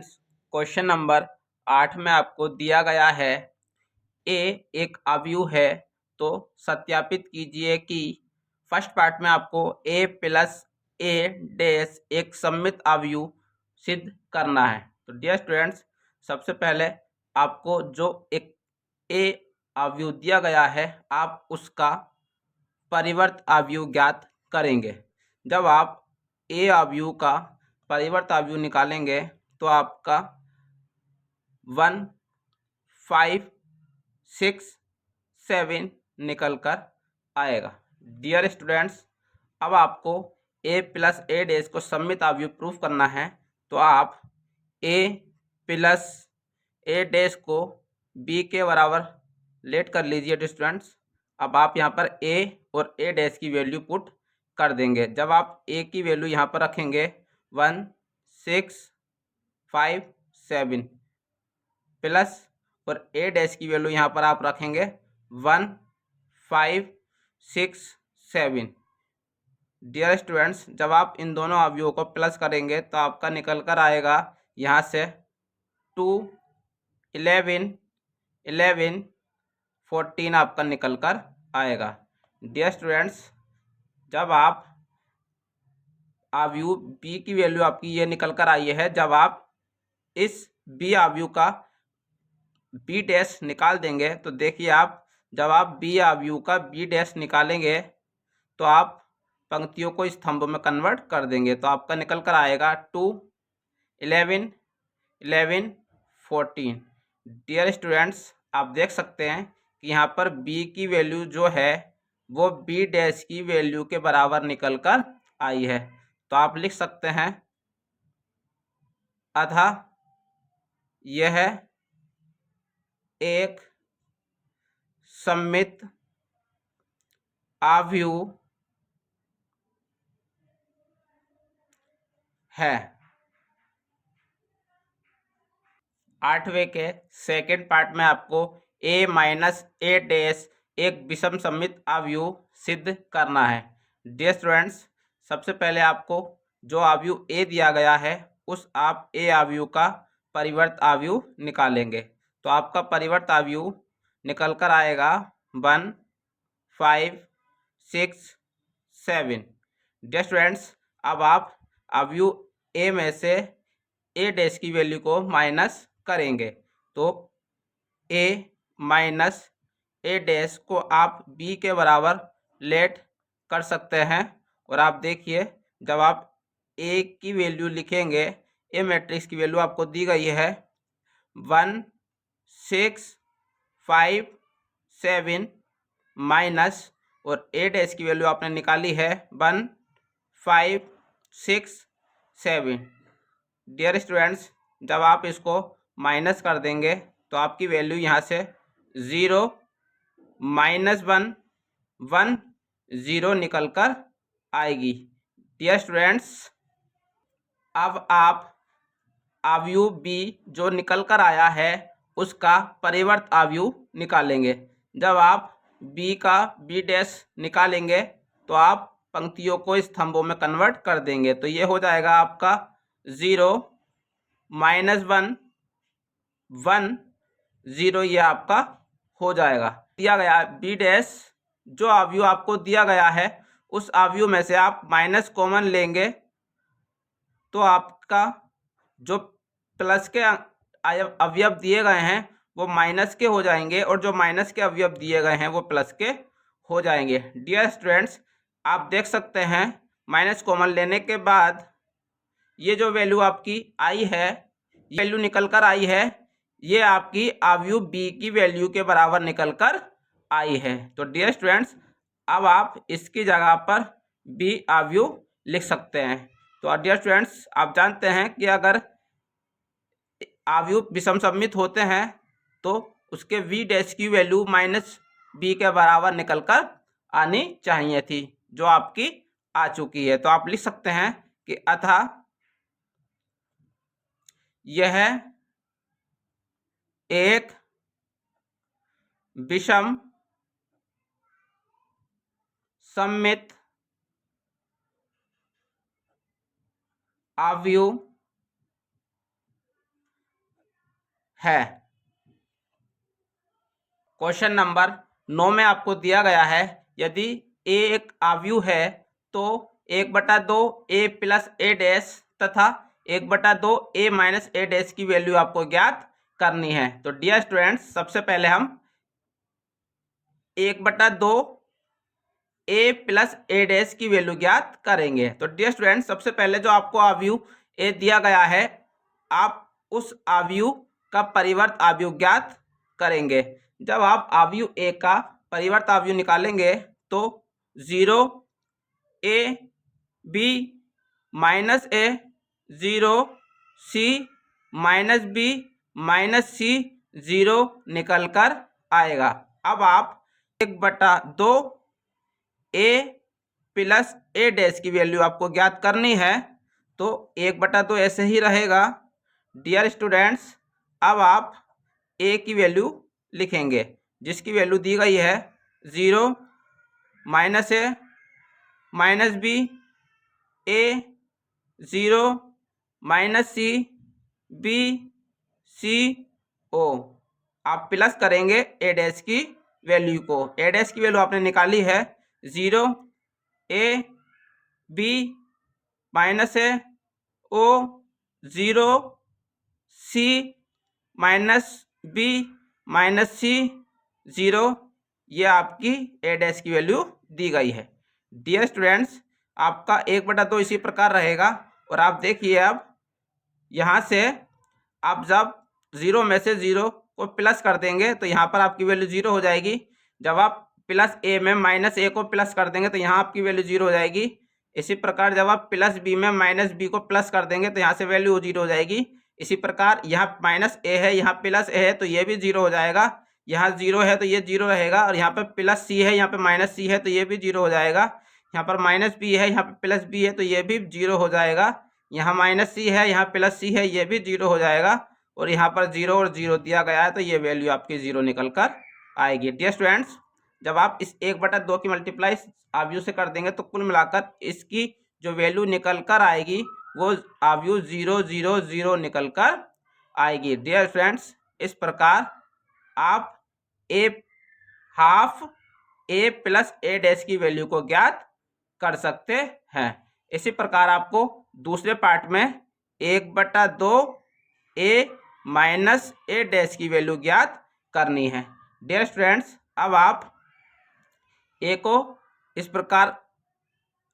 Question number 8 में आपको दिया गया है ए एक अवयव है, तो सत्यापित कीजिए कि फर्स्ट पार्ट में आपको ए प्लस ए डैश एक सममित अवयव सिद्ध करना है। तो डियर स्टूडेंट्स, सबसे पहले आपको जो एक ए अवयव दिया गया है आप उसका परिवर्त अवयव ज्ञात करेंगे। जब आप ए अवयव का परिवर्त अवयव निकालेंगे तो आपका 1, 5, 6, 7 निकल कर आएगा। डियर स्टूडेंट्स, अब आपको ए प्लस ए डैश को सममित अवयव प्रूफ करना है, तो आप ए प्लस ए डैश को बी के बराबर लेट कर लीजिए स्टूडेंट्स। अब आप यहाँ पर ए और ए डैश की वैल्यू पुट कर देंगे। जब आप ए की वैल्यू यहाँ पर रखेंगे 1, 6, 5, 7 प्लस और ए डैश की वैल्यू यहाँ पर आप रखेंगे 1, 5, 6, 7। डियर स्टूडेंट्स, जब आप इन दोनों अवयवों को प्लस करेंगे तो आपका निकल कर आएगा यहाँ से 2, 11, 11, 14 आपका निकल कर आएगा। डियर स्टूडेंट्स, जब आप अवयव बी की वैल्यू आपकी ये निकल कर आई है, जब आप इस बी अवयव का बी डैश निकाल देंगे तो देखिए आप, जब आप बी अवयव का बी डैश निकालेंगे तो आप पंक्तियों को स्तंभों में कन्वर्ट कर देंगे, तो आपका निकल कर आएगा 2, 11, 11, 14। डियर स्टूडेंट्स, आप देख सकते हैं कि यहाँ पर बी की वैल्यू जो है वो बी डैश की वैल्यू के बराबर निकल कर आई है। तो आप लिख सकते हैं अतः यह एक सममित अवयव है। 8वें के सेकेंड पार्ट में आपको ए माइनस ए डैश एक विषम सममित अवयव सिद्ध करना है। डियर स्टूडेंट्स, सबसे पहले आपको जो अवयव ए दिया गया है उस आप ए अवयव का परिवर्त अवयव निकालेंगे। तो आपका परिवर्त अवयव निकल कर आएगा 1, 5, 6, 7। डियर स्टूडेंट्स, अब आप अवयव ए में से ए डैश की वैल्यू को माइनस करेंगे, तो ए माइनस ए डैश को आप बी के बराबर लेट कर सकते हैं। और आप देखिए, जब आप ए की वैल्यू लिखेंगे, ए मैट्रिक्स की वैल्यू आपको दी गई है 1, 6, 5, 7 माइनस और ए डैश की वैल्यू आपने निकाली है 1, 5, 6, 7। डियर स्टूडेंट्स, जब आप इसको माइनस कर देंगे तो आपकी वैल्यू यहाँ से 0, -1, 1, 0 निकल कर आएगी। डियर स्टूडेंट्स, अब आप अवयव बी जो निकल कर आया है उसका परिवर्त अवयव निकालेंगे। जब आप बी का बी डैश निकालेंगे तो आप पंक्तियों को स्तंभों में कन्वर्ट कर देंगे, तो ये हो जाएगा आपका 0, -1, 1, 0, ये आपका हो जाएगा। दिया गया बी डैश, जो अवयव आपको दिया गया है उस अवयव में से आप माइनस कॉमन लेंगे तो आपका जो प्लस के अवयव दिए गए हैं वो माइनस के हो जाएंगे और जो माइनस के अवयव दिए गए हैं वो प्लस के हो जाएंगे। डियर स्टूडेंट्स, आप देख सकते हैं माइनस कॉमन लेने के बाद ये जो वैल्यू आपकी आई है, ये वैल्यू निकल कर आई है, ये आपकी अवयव बी की वैल्यू के बराबर निकल कर आई है। तो डियर स्टूडेंट्स, अब आप इसकी जगह पर बी अवयव लिख सकते हैं। तो डियर स्टूडेंट्स, आप जानते हैं कि अगर अवयव विषम सममित होते हैं तो उसके वी डैश की वैल्यू माइनस बी के बराबर निकल कर आनी चाहिए थी, जो आपकी आ चुकी है। तो आप लिख सकते हैं कि अतः यह एक विषम सममित अवयव है। क्वेश्चन नंबर 9 में आपको दिया गया है, यदि ए एक आव्यूह है तो 1/2 ए प्लस ए डैश तथा 1/2 ए माइनस ए डैश की वैल्यू आपको ज्ञात करनी है। तो डियर स्टूडेंट्स, सबसे पहले हम 1/2 ए प्लस ए डैश की वैल्यू ज्ञात करेंगे। तो डियर स्टूडेंट्स, सबसे पहले जो आपको आव्यूह ए दिया गया है, आप उस आव्यूह का परिवर्त आव्यूह ज्ञात करेंगे। जब आप आव्यूह ए का परिवर्त आव्यूह निकालेंगे तो 0 A B minus A 0 C minus B minus C 0 निकल कर आएगा। अब आप 1/2 ए प्लस ए डैश की वैल्यू आपको ज्ञात करनी है, तो 1/2 ऐसे ही रहेगा। डियर स्टूडेंट्स, अब आप ए की वैल्यू लिखेंगे, जिसकी वैल्यू दी गई है 0 minus A minus B A 0 minus C B सी ओ। आप प्लस करेंगे ए डैश की वैल्यू को। ए डैश की वैल्यू आपने निकाली है 0 A B minus A O 0 C minus B minus C 0। ये आपकी ए डैश की वैल्यू दी गई है। डियर स्टूडेंट्स, आपका 1/2 इसी प्रकार रहेगा। और आप देखिए, अब यहाँ से आप जब 0 में से 0 को प्लस कर देंगे तो यहाँ पर आपकी वैल्यू 0 हो जाएगी। जब आप प्लस ए में माइनस ए को प्लस कर देंगे तो यहाँ आपकी वैल्यू 0 हो जाएगी। इसी प्रकार जब आप प्लस बी में माइनस बी को प्लस कर देंगे तो यहाँ से वैल्यू 0 हो जाएगी। इसी प्रकार यहाँ माइनस ए है, यहाँ प्लस ए है, तो ये भी 0 हो जाएगा। यहाँ 0 है तो ये 0 रहेगा। और यहाँ पे प्लस सी है, यहाँ पे माइनस सी है, तो ये भी 0 हो जाएगा। यहाँ पर माइनस बी है, यहाँ पे प्लस बी है, तो ये भी 0 हो जाएगा। यहाँ माइनस सी है, यहाँ प्लस सी है, ये भी 0 हो जाएगा। और यहाँ पर 0 और 0 दिया गया है, तो ये वैल्यू आपकी 0 निकल कर आएगी। डियर स्टूडेंट्स, जब आप इस 1/2 की मल्टीप्लाई आव्यूह से कर देंगे तो कुल मिलाकर इसकी जो वैल्यू निकल कर आएगी वो आव्यूह 0 0 0 निकल कर आएगी। डियर फ्रेंड्स, इस प्रकार आप ए half A plus A dash की वैल्यू को ज्ञात कर सकते हैं। इसी प्रकार आपको दूसरे पार्ट में 1/2 ए माइनस ए डैश की वैल्यू ज्ञात करनी है। डियर स्टूडेंट्स, अब आप ए को इस प्रकार,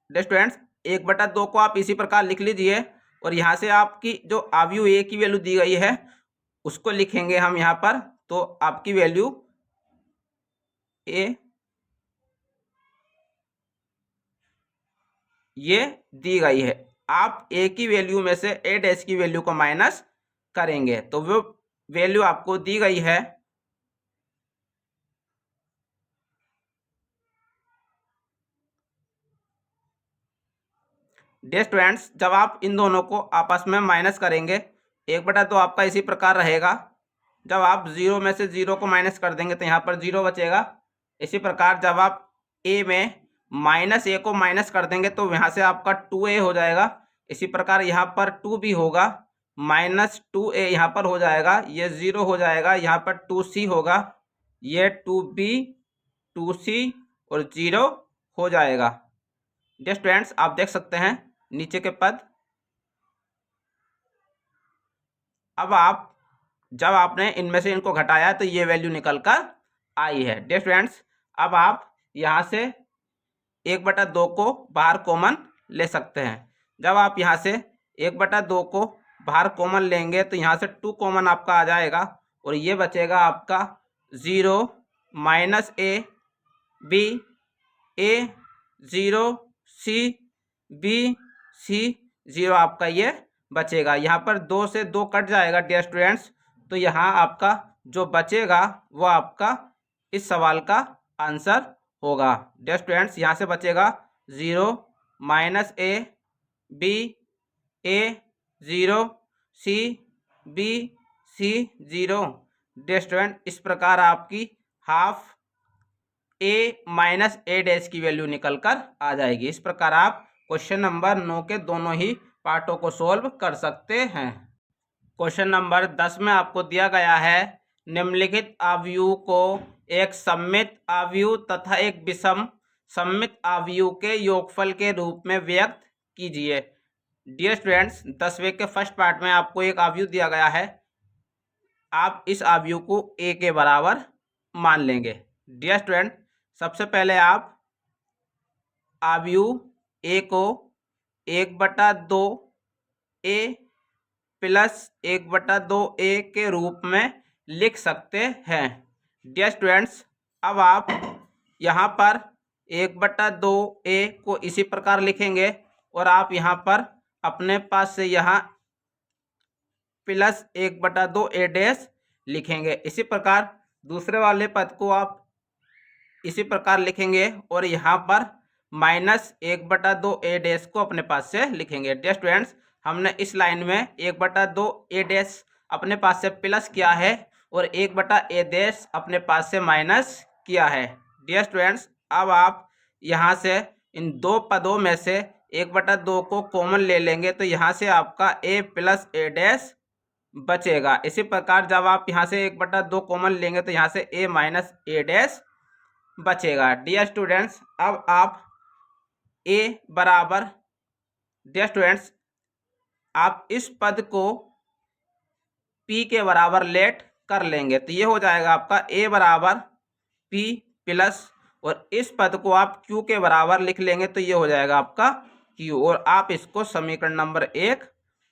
डियर स्टूडेंट्स, 1/2 को आप इसी प्रकार लिख लीजिए। और यहाँ से आपकी जो आव्यूह ए की वैल्यू दी गई है उसको लिखेंगे हम यहाँ पर। तो आपकी वैल्यू ए ये दी गई है। आप ए की वैल्यू में से ए डैश की वैल्यू को माइनस करेंगे तो वो वैल्यू आपको दी गई है डियर स्टूडेंट्स, जब आप इन दोनों को आपस में माइनस करेंगे 1/2 आपका इसी प्रकार रहेगा। जब आप 0 में से 0 को माइनस कर देंगे तो यहाँ पर 0 बचेगा। इसी प्रकार जब आप ए में माइनस ए को माइनस कर देंगे तो यहाँ से आपका 2a हो जाएगा। इसी प्रकार यहाँ पर 2b होगा, माइनस 2a यहाँ पर हो जाएगा, ये 0 हो जाएगा। यहाँ पर 2c होगा, ये 2b 2c और 0 हो जाएगा। डियर स्टूडेंट्स, आप देख सकते हैं नीचे के पद। अब आप जब आपने इनमें से इनको घटाया तो ये वैल्यू निकल कर आई है। डियर स्टूडेंट्स, अब आप यहाँ से 1/2 को बाहर कॉमन ले सकते हैं। जब आप यहाँ से 1/2 को बाहर कॉमन लेंगे तो यहाँ से 2 कॉमन आपका आ जाएगा और ये बचेगा आपका 0 minus A B A 0 C B C 0 आपका ये बचेगा। यहाँ पर 2 से 2 कट जाएगा डियर स्टूडेंट्स, तो यहाँ आपका जो बचेगा वो आपका इस सवाल का आंसर होगा। डियर स्टूडेंट्स, यहाँ से बचेगा 0 minus A B A 0 C B C 0। Dear student, इस प्रकार आपकी half A minus A dash की वैल्यू निकल कर आ जाएगी। इस प्रकार आप क्वेश्चन नंबर 9 के दोनों ही पार्टों को सोल्व कर सकते हैं। क्वेश्चन नंबर 10 में आपको दिया गया है निम्नलिखित आव्यूह को एक सममित आव्यूह तथा एक विषम सममित आव्यूह के योगफल के रूप में व्यक्त कीजिए। डियर स्टूडेंट्स, 10वें के फर्स्ट पार्ट में आपको एक आव्यूह दिया गया है। आप इस आव्यूह को ए के बराबर मान लेंगे। डियर स्टूडेंट, सबसे पहले आप आव्यूह ए को 1/2 ए प्लस 1/2 ए के रूप में लिख सकते हैं। डियर स्टूडेंट्स, अब आप यहाँ पर 1/2 ए को इसी प्रकार लिखेंगे और आप यहाँ पर अपने पास से यहाँ प्लस 1/2 ए डैश लिखेंगे। इसी प्रकार दूसरे वाले पद को आप इसी प्रकार लिखेंगे और यहाँ पर माइनस 1/2 ए डैश को अपने पास से लिखेंगे। डियर स्टूडेंट्स, हमने इस लाइन में 1/2 ए डैश अपने पास से प्लस किया है और 1/a डैश अपने पास से माइनस किया है। डियर स्टूडेंट्स, अब आप यहाँ से इन दो पदों में से 1/2 को कॉमन ले लेंगे तो यहाँ से आपका a प्लस ए डैश बचेगा। इसी प्रकार जब आप यहाँ से 1/2 कॉमन लेंगे तो यहाँ से a माइनस ए डैश बचेगा। डियर स्टूडेंट्स, अब आप a बराबर, डियर स्टूडेंट्स, आप इस पद को p के बराबर लेट कर लेंगे तो ये हो जाएगा आपका a बराबर p प्लस, और इस पद को आप q के बराबर लिख लेंगे तो ये हो जाएगा आपका q, और आप इसको समीकरण नंबर 1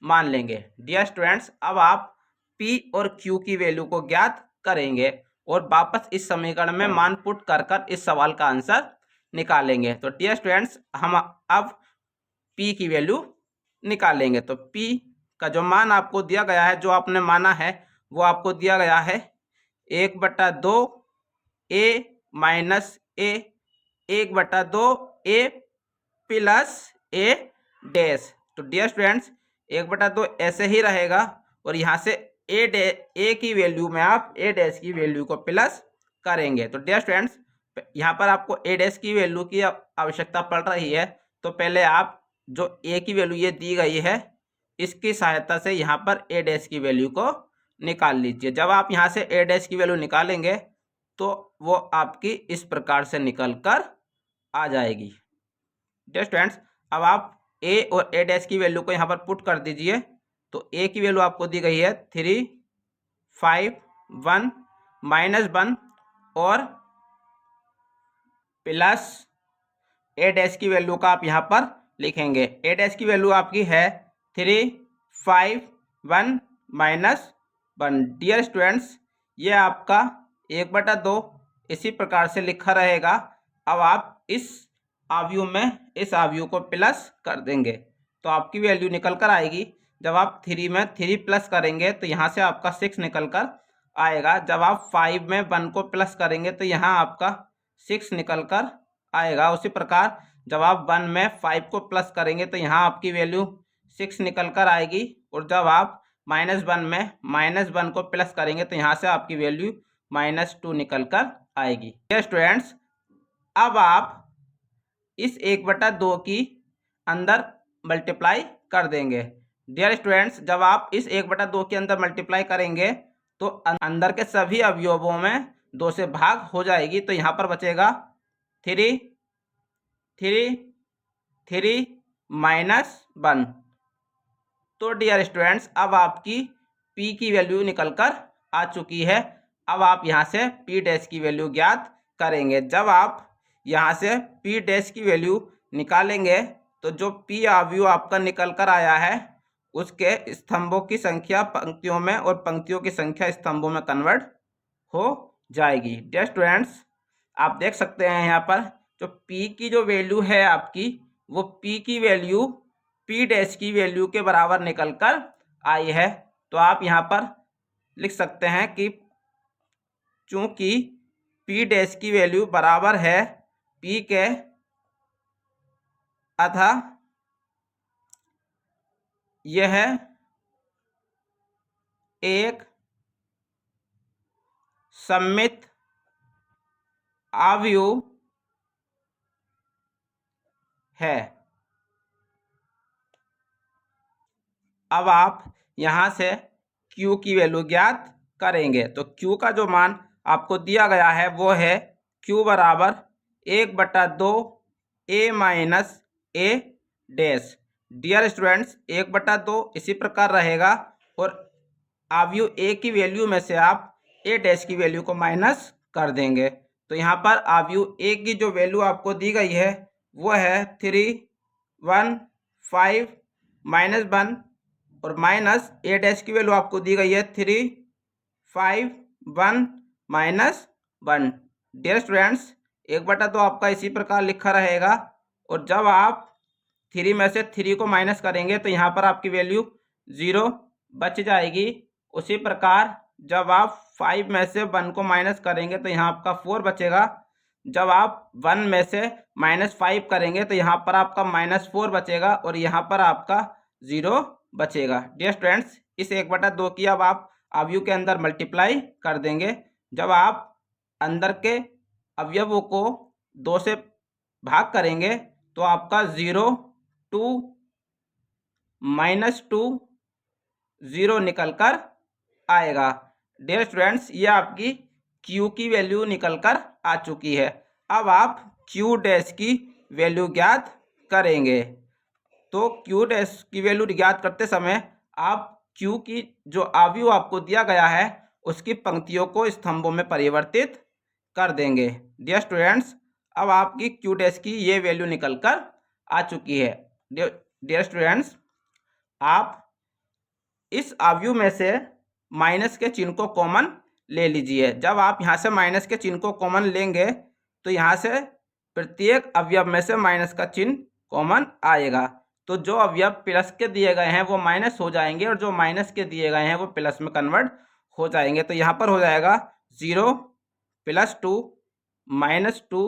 मान लेंगे। डियर स्टूडेंट्स, अब आप p और q की वैल्यू को ज्ञात करेंगे और वापस इस समीकरण में मान पुट कर इस सवाल का आंसर निकालेंगे। तो डियर स्टूडेंट्स, हम अब p की वैल्यू निकालेंगे। तो p का जो मान आपको दिया गया है, जो आपने माना है, वो आपको दिया गया है 1/2 ए minus A 1/2 A plus A dash. तो डियर स्टूडेंट्स, 1/2 ऐसे ही रहेगा और यहाँ से ए की वैल्यू में आप ए डैश की वैल्यू को प्लस करेंगे। तो डियर स्टूडेंट्स, यहाँ पर आपको ए डैश की वैल्यू की आवश्यकता पड़ रही है, तो पहले आप जो ए की वैल्यू ये दी गई है इसकी सहायता से यहाँ पर ए डैश की वैल्यू को निकाल लीजिए। जब आप यहाँ से ए डैश की वैल्यू निकालेंगे तो वो आपकी इस प्रकार से निकल कर आ जाएगी। डियर स्टूडेंट्स, अब आप ए और ए डैश की वैल्यू को यहाँ पर पुट कर दीजिए। तो ए की वैल्यू आपको दी गई है 3, 5, 1, -1 और प्लस ए डैश की वैल्यू का आप यहाँ पर लिखेंगे। ए डैश की वैल्यू आपकी है 3, 5, 1, -1। डियर स्टूडेंट्स, ये आपका 1/2 इसी प्रकार से लिखा रहेगा। अब आप इस आव्यूह में इस आव्यूह को प्लस कर देंगे तो आपकी वैल्यू निकल कर आएगी। जब आप 3 में 3 प्लस करेंगे तो यहाँ से आपका 6 निकल कर आएगा। जब आप 5 में 1 को प्लस करेंगे तो यहाँ आपका 6 निकल कर आएगा। उसी प्रकार जब आप 1 में 5 को प्लस करेंगे तो यहाँ आपकी वैल्यू 6 निकल कर आएगी, और जब आप -1 में -1 को प्लस करेंगे तो यहाँ से आपकी वैल्यू -2 निकल कर आएगी। डियर स्टूडेंट्स, अब आप इस 1/2 की अंदर मल्टीप्लाई कर देंगे। डियर स्टूडेंट्स, जब आप इस 1/2 के अंदर मल्टीप्लाई करेंगे तो अंदर के सभी अवयवों में 2 से भाग हो जाएगी। तो यहाँ पर बचेगा 3, 3, 3 -1। तो डियर स्टूडेंट्स, अब आपकी p की वैल्यू निकल कर आ चुकी है। अब आप यहाँ से p डैश की वैल्यू ज्ञात करेंगे। जब आप यहाँ से p डैश की वैल्यू निकालेंगे तो जो p आव्यूह आपका निकल कर आया है उसके स्तंभों की संख्या पंक्तियों में और पंक्तियों की संख्या स्तंभों में कन्वर्ट हो जाएगी। डियर स्टूडेंट्स, आप देख सकते हैं यहाँ पर जो p की जो वैल्यू है आपकी, वो p की वैल्यू p डैश की वैल्यू के बराबर निकल कर आई है। तो आप यहाँ पर लिख सकते हैं कि चूंकि p डैश की वैल्यू बराबर है p के, अतः यह एक सममित आव्यूह है। अब आप यहाँ से Q की वैल्यू ज्ञात करेंगे। तो Q का जो मान आपको दिया गया है वो है Q बराबर 1/2 A minus A dash. Dear students 1/2 इसी प्रकार रहेगा और अवयव A की वैल्यू में से आप A डैश की वैल्यू को माइनस कर देंगे। तो यहाँ पर अवयव A की जो वैल्यू आपको दी गई है वो है 3 1 5 -1 और माइनस A डैश की वैल्यू आपको दी गई है 3 5 1 -1। डियर स्टूडेंट्स 1/2 आपका इसी प्रकार लिखा रहेगा और जब आप 3 में से 3 को माइनस करेंगे तो यहाँ पर आपकी वैल्यू 0 बच जाएगी। उसी प्रकार जब आप 5 में से 1 को माइनस करेंगे तो यहाँ आपका 4 बचेगा। जब आप 1 में से -5 करेंगे तो यहाँ पर आपका -4 बचेगा और यहाँ पर आपका 0 बचेगा। डियर स्टूडेंट्स इस 1/2 की अब आप अवयव के अंदर मल्टीप्लाई कर देंगे। जब आप अंदर के अवयवों को 2 से भाग करेंगे तो आपका 0 2 -2 0 निकल कर आएगा। डियर स्टूडेंट्स ये आपकी Q की वैल्यू निकल कर आ चुकी है। अब आप Q डैश की वैल्यू ज्ञात करेंगे। तो Q डैश की वैल्यू ज्ञात करते समय आप Q की जो अवयव आपको दिया गया है उसकी पंक्तियों को स्तंभों में परिवर्तित कर देंगे। डियर स्टूडेंट्स अब आपकी Q डैश की ये वैल्यू निकल कर आ चुकी है। डियर स्टूडेंट्स आप इस अवयव में से माइनस के चिन्ह को कॉमन ले लीजिए। जब आप यहाँ से माइनस के चिन्ह को कॉमन लेंगे तो यहाँ से प्रत्येक अवयव में से माइनस का चिन्ह कॉमन आएगा। तो जो अवयव प्लस के दिए गए हैं वो माइनस हो जाएंगे और जो माइनस के दिए गए हैं वो प्लस में कन्वर्ट हो जाएंगे। तो यहाँ पर हो जाएगा 0 +2 -2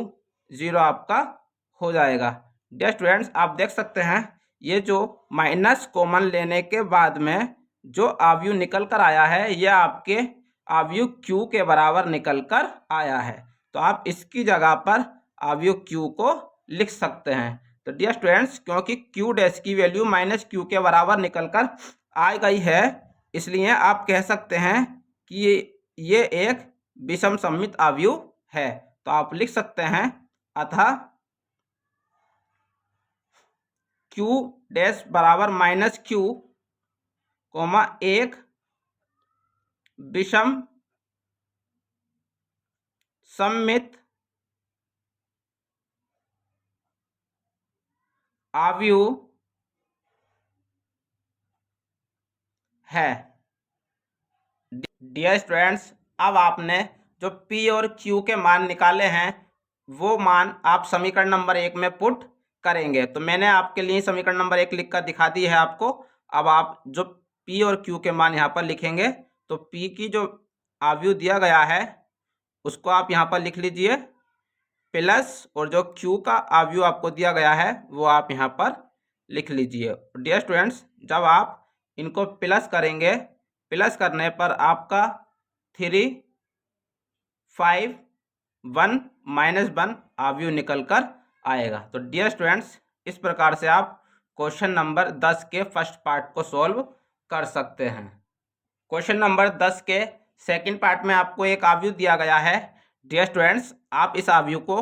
0 आपका हो जाएगा। डियर स्टूडेंट्स आप देख सकते हैं ये जो माइनस कॉमन लेने के बाद में जो अवयव निकल कर आया है यह आपके अवयव Q के बराबर निकल कर आया है। तो आप इसकी जगह पर अवयव Q को लिख सकते हैं। तो डियर स्टूडेंट्स क्योंकि Q डैश की वैल्यू -Q के बराबर निकल कर आ गई है इसलिए आप कह सकते हैं कि ये एक विषम सममित अवयव है। तो आप लिख सकते हैं अतः Q डैश बराबर -Q, एक विषम सममित अवयव है। डियर स्टूडेंट्स अब आपने जो P और Q के मान निकाले हैं वो मान आप समीकरण नंबर 1 में पुट करेंगे। तो मैंने आपके लिए समीकरण नंबर 1 लिख कर दिखा दी है आपको। अब आप जो P और Q के मान यहाँ पर लिखेंगे तो P की जो अवयव दिया गया है उसको आप यहाँ पर लिख लीजिए प्लस और जो Q का अवयव आपको दिया गया है वो आप यहाँ पर लिख लीजिए। डियर स्टूडेंट्स जब आप इनको प्लस करेंगे प्लस करने पर आपका 3 5 1 -1 अवयव निकल कर आएगा। तो डियर स्टूडेंट्स इस प्रकार से आप क्वेश्चन नंबर 10 के फर्स्ट पार्ट को सॉल्व कर सकते हैं। क्वेश्चन नंबर 10 के सेकंड पार्ट में आपको एक अवयव दिया गया है। डियर स्टूडेंट्स आप इस अवयव को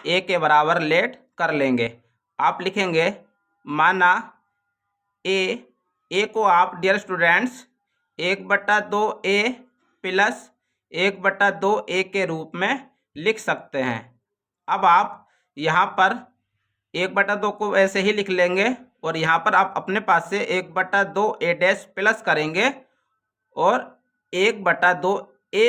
A के बराबर लेट कर लेंगे। आप लिखेंगे माना A को आप dear students 1/2 A plus 1/2 A के रूप में लिख सकते हैं। अब आप यहाँ पर 1/2 को ऐसे ही लिख लेंगे और यहाँ पर आप अपने पास से 1/2 A डैश प्लस करेंगे और 1/2 A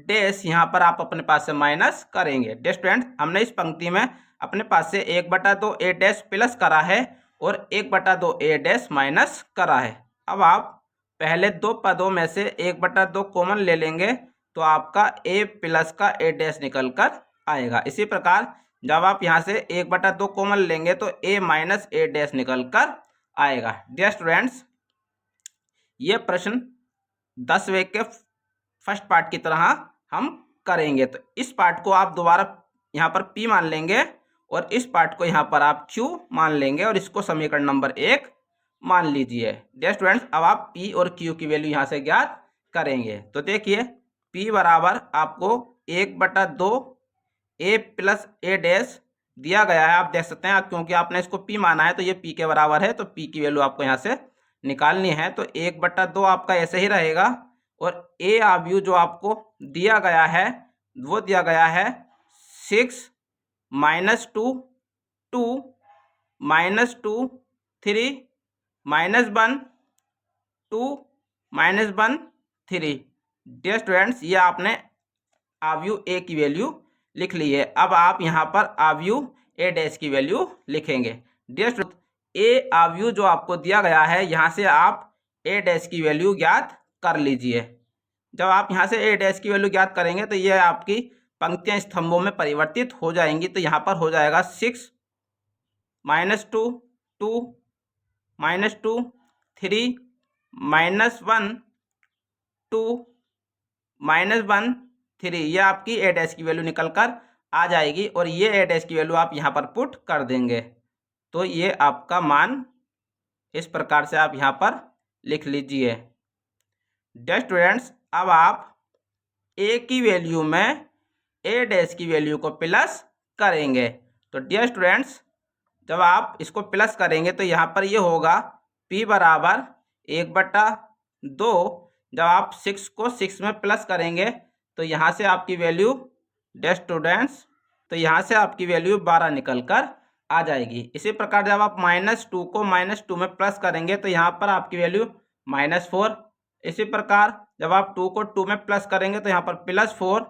डैश यहाँ पर आप अपने पास से माइनस करेंगे। डियर स्टूडेंट हमने इस पंक्ति में अपने पास से 1/2 A डैश प्लस करा है और 1/2 A डैश माइनस करा है। अब आप पहले दो पदों में से 1/2 कॉमन ले लेंगे तो आपका A प्लस का A डैश निकल कर आएगा। इसी प्रकार जब आप यहाँ से 1/2 कॉमन लेंगे तो A माइनस A डैश निकल कर आएगा। डियर स्टूडेंट्स ये प्रश्न 10वें के फर्स्ट पार्ट की तरह हम करेंगे। तो इस पार्ट को आप दोबारा यहाँ पर P मान लेंगे और इस पार्ट को यहाँ पर आप Q मान लेंगे और इसको समीकरण नंबर 1 मान लीजिए। डियर स्टूडेंट्स, अब आप पी और क्यू की वैल्यू यहाँ से ज्ञात करेंगे। तो देखिए पी बराबर आपको 1/2 ए प्लस ए डैश दिया गया है। आप देख सकते हैं, क्योंकि आपने इसको पी माना है तो ये पी के बराबर है, तो पी की वैल्यू आपको यहाँ से निकालनी है। तो 1/2 आपका ऐसे ही रहेगा, और ए आव्यूह जो आपको दिया गया है वो दिया गया है 6 -2 2 -2 3 -1 2 -1 3। डियर स्टूडेंट्स, ये आपने आव्यूह ए की वैल्यू लिख ली है। अब आप यहाँ पर आव्यूह ए डैश की वैल्यू लिखेंगे। डियर स्टूडेंट्स, ए आव्यूह जो आपको दिया गया है, यहाँ से आप ए डैश की वैल्यू ज्ञात कर लीजिए। जब आप यहाँ से ए डैश की वैल्यू ज्ञात करेंगे तो ये आपकी पंक्तियाँ स्तंभों में परिवर्तित हो जाएंगी। तो यहाँ पर हो जाएगा 6 -2 2 -2 3 -1 2 -1 3। ये आपकी ए डैश की वैल्यू निकल कर आ जाएगी, और ये ए डैश की वैल्यू आप यहाँ पर पुट कर देंगे। तो ये आपका मान इस प्रकार से आप यहाँ पर लिख लीजिए। डियर स्टूडेंट्स, अब आप ए की वैल्यू में ए डैश की वैल्यू को प्लस करेंगे। तो डियर स्टूडेंट्स, जब आप इसको प्लस करेंगे तो यहाँ पर ये होगा p बराबर 1/2। जब आप 6 को 6 में प्लस करेंगे तो यहाँ से आपकी वैल्यू, डियर स्टूडेंट्स, तो यहाँ से आपकी वैल्यू 12 निकल कर आ जाएगी। इसी प्रकार जब आप -2 को -2 में प्लस करेंगे तो यहाँ पर आपकी वैल्यू -4। इसी प्रकार जब आप 2 को 2 में प्लस करेंगे तो यहाँ पर +4।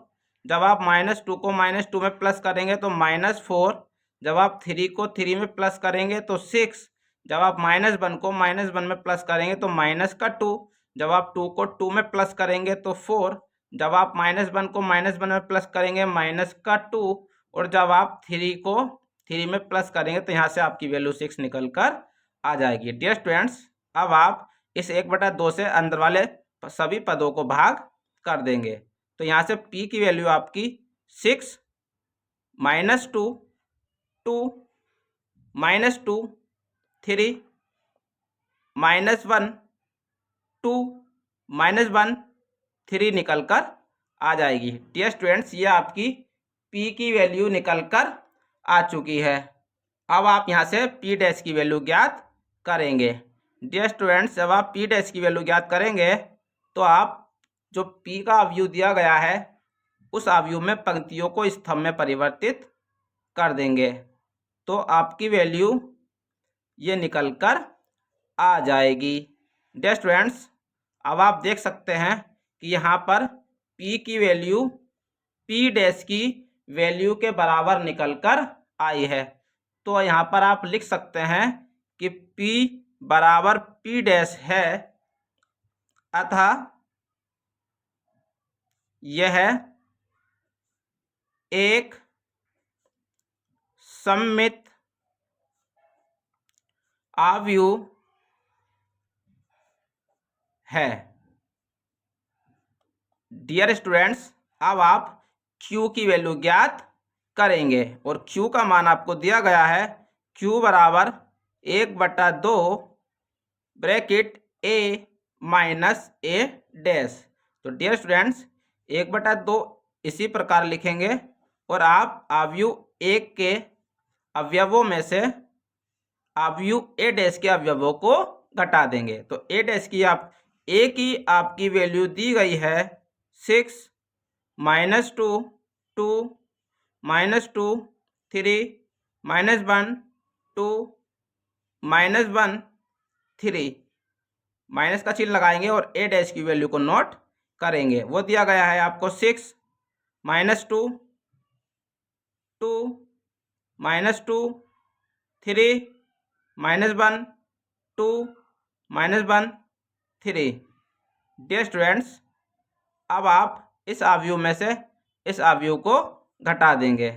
जब आप -2 को -2 में प्लस करेंगे तो -4। जब आप 3 को 3 में प्लस करेंगे तो 6। जब आप -1 को -1 में प्लस करेंगे तो -2। जब आप 2 को 2 में प्लस करेंगे तो 4। जब आप -1 को -1 में प्लस करेंगे -2। और जब आप 3 को 3 में प्लस करेंगे तो यहाँ से आपकी वैल्यू 6 निकल कर आ जाएगी। डियर स्टूडेंट्स, अब आप इस 1/2 से अंदर वाले सभी पदों को भाग कर देंगे। तो यहाँ से p की वैल्यू आपकी 6 -2 2 -2 3 -1 2 -1 3 निकल कर आ जाएगी। डियर स्टूडेंट्स, ये आपकी p की वैल्यू निकल कर आ चुकी है। अब आप यहाँ से p डैश की वैल्यू ज्ञात करेंगे। डियर स्टूडेंट्स, जब आप p डैश की वैल्यू ज्ञात करेंगे तो आप जो p का अवयव दिया गया है उस अवयव में पंक्तियों को स्तंभ में परिवर्तित कर देंगे। तो आपकी वैल्यू ये निकल कर आ जाएगी। डियर स्टूडेंट्स, अब आप देख सकते हैं कि यहाँ पर p की वैल्यू p डैश की वैल्यू के बराबर निकल कर आई है। तो यहाँ पर आप लिख सकते हैं कि p बराबर p डैश है, अतः यह एक सममित आव्यूह है। डियर स्टूडेंट्स, अब आप Q की वैल्यू ज्ञात करेंगे, और Q का मान आपको दिया गया है Q बराबर 1/2 bracket A minus A dash. तो डियर स्टूडेंट्स, 1/2 इसी प्रकार लिखेंगे, और आप आव्यूह 1 के अवयवों में से आव्यूह ए डैश के अवयवों को घटा देंगे। तो ए डैश की ए की आपकी वैल्यू दी गई है 6 -2 2 -2 3 -1 2 -1 3। माइनस का चिन्ह लगाएंगे और ए डैश की वैल्यू को नोट करेंगे। वो दिया गया है आपको 6 -2 2 -2 3 -1 2 -1 3। डियर स्टूडेंट्स, अब आप इस अवयव में से इस अवयव को घटा देंगे।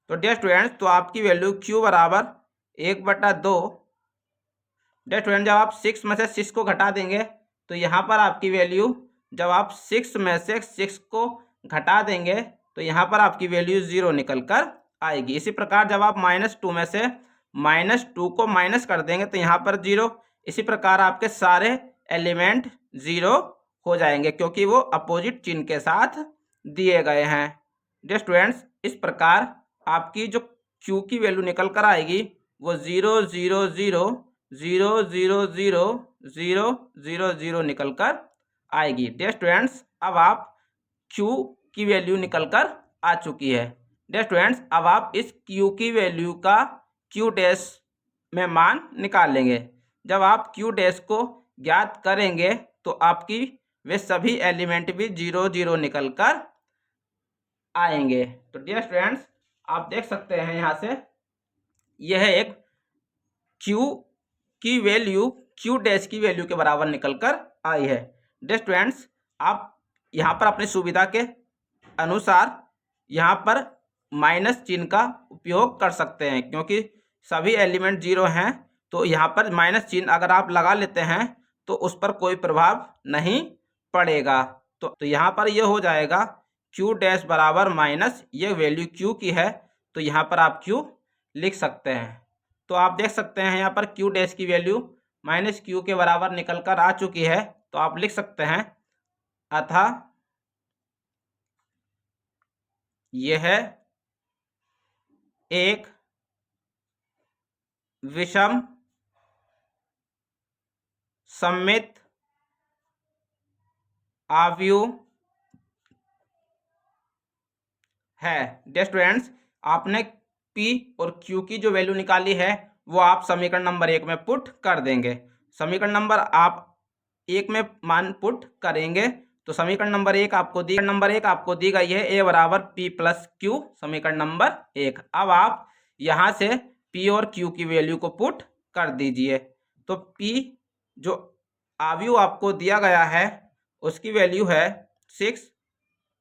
तो डियर स्टूडेंट्स, तो आपकी वैल्यू Q बराबर 1/2। डियर स्टूडेंट, जब आप 6 में से 6 को घटा देंगे तो यहाँ पर आपकी वैल्यू, जब आप 6 में से 6 को घटा देंगे तो यहाँ पर आपकी वैल्यू 0 निकल कर आएगी। इसी प्रकार जब आप -2 में से -2 को माइनस कर देंगे तो यहाँ पर 0, इसी प्रकार आपके सारे एलिमेंट 0 हो जाएंगे क्योंकि वो अपोजिट चिन्ह के साथ दिए गए हैं। डियर स्टूडेंट्स, इस प्रकार आपकी जो Q की वैल्यू निकल कर आएगी वो 0 0 0 0 0 0 0 0 0 निकल कर आएगी। डियर स्टूडेंट्स, अब आप Q की वैल्यू निकल कर आ चुकी है। डियर स्टूडेंट्स, अब आप इस Q की वैल्यू का Q डैश में मान निकाल लेंगे। जब आप Q डैश को ज्ञात करेंगे तो आपकी वे सभी एलिमेंट भी 0 0 निकल कर आएंगे। तो डियर स्टूडेंट्स, आप देख सकते हैं यहाँ से यह एक Q की वैल्यू Q डैश की वैल्यू के बराबर निकल कर आई है। डियर स्टूडेंट्स, आप यहाँ पर अपनी सुविधा के अनुसार यहाँ पर माइनस चिन्ह का उपयोग कर सकते हैं क्योंकि सभी एलिमेंट 0 हैं। तो यहाँ पर माइनस चिन्ह अगर आप लगा लेते हैं तो उस पर कोई प्रभाव नहीं पड़ेगा। तो यहाँ पर यह हो जाएगा Q डैश बराबर माइनस, ये वैल्यू Q की है तो यहाँ पर आप Q लिख सकते हैं। तो आप देख सकते हैं यहाँ पर Q डैश की वैल्यू माइनस Q के बराबर निकल कर आ चुकी है। तो आप लिख सकते हैं अतः यह एक विषम सममित आव्यूह है। डियर स्टूडेंट्स, आपने P और Q की जो वैल्यू निकाली है वो आप समीकरण नंबर 1 में पुट कर देंगे। समीकरण नंबर आप 1 में मान पुट करेंगे तो समीकरण नंबर 1 आपको दी गई है A बराबर P प्लस Q, समीकरण नंबर 1। अब आप यहाँ से P और Q की वैल्यू को पुट कर दीजिए। तो P जो आव्यूह आपको दिया गया है उसकी वैल्यू है 6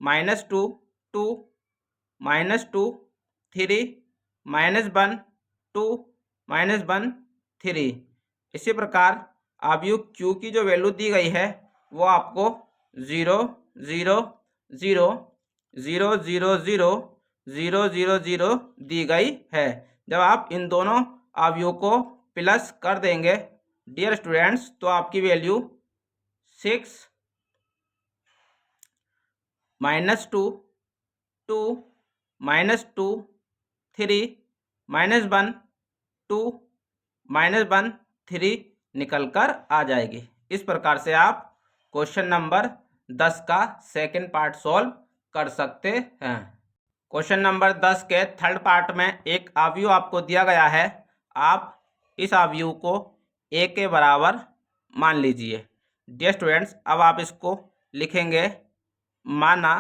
-2 2 -2 3 -1 2 -1 3। इसी प्रकार आव्यूह Q की जो वैल्यू दी गई है वो आपको 0 0 0 0 0 0 0 0 0 दी गई है। जब आप इन दोनों आव्यूह को प्लस कर देंगे डियर स्टूडेंट्स तो आपकी वैल्यू 6 -2 2 -2 3 -1 2 -1 3 निकल कर आ जाएगी। इस प्रकार से आप क्वेश्चन नंबर 10 का सेकंड पार्ट सॉल्व कर सकते हैं। क्वेश्चन नंबर 10 के थर्ड पार्ट में एक आव्यूह आपको दिया गया है। आप इस आव्यूह को A के बराबर मान लीजिए। डियर स्टूडेंट्स, अब आप इसको लिखेंगे माना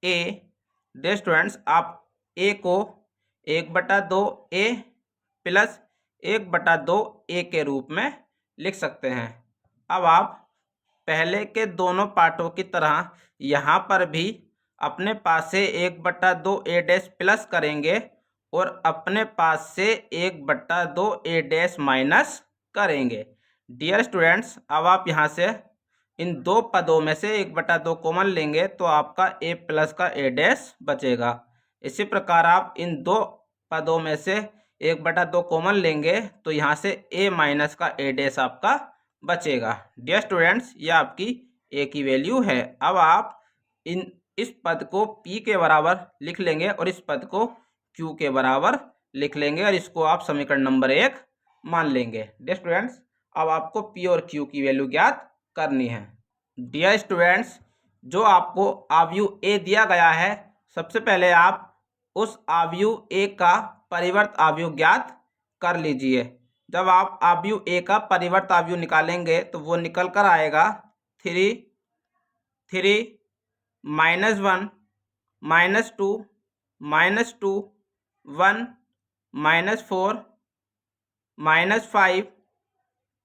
A। डियर स्टूडेंट्स, आप A को 1/2 A प्लस 1/2 A के रूप में लिख सकते हैं। अब आप पहले के दोनों पार्टों की तरह यहाँ पर भी अपने पास से 1/2 A डैश प्लस करेंगे और अपने पास से 1/2 A डैश माइनस करेंगे। डियर स्टूडेंट्स, अब आप यहाँ से इन दो पदों में से 1/2 कॉमन लेंगे तो आपका A प्लस का A डैश बचेगा। इसी प्रकार आप इन दो पदों में से 1/2 कॉमन लेंगे तो यहाँ से A माइनस का A डैश आपका बचेगा। डियर स्टूडेंट्स, ये आपकी A की वैल्यू है। अब आप इस पद को P के बराबर लिख लेंगे और इस पद को Q के बराबर लिख लेंगे और इसको आप समीकरण नंबर 1 मान लेंगे। डियर स्टूडेंट्स, अब आपको P और Q की वैल्यू ज्ञात करनी है। डियर स्टूडेंट्स, जो आपको आव्यूह A दिया गया है, सबसे पहले आप उस आव्यूह A का परिवर्त आव्यूह ज्ञात कर लीजिए। जब आप आव्यूह A का परिवर्त आव्यूह निकालेंगे तो वो निकल कर आएगा 3 3 -1 -2 -2 1 -4 -5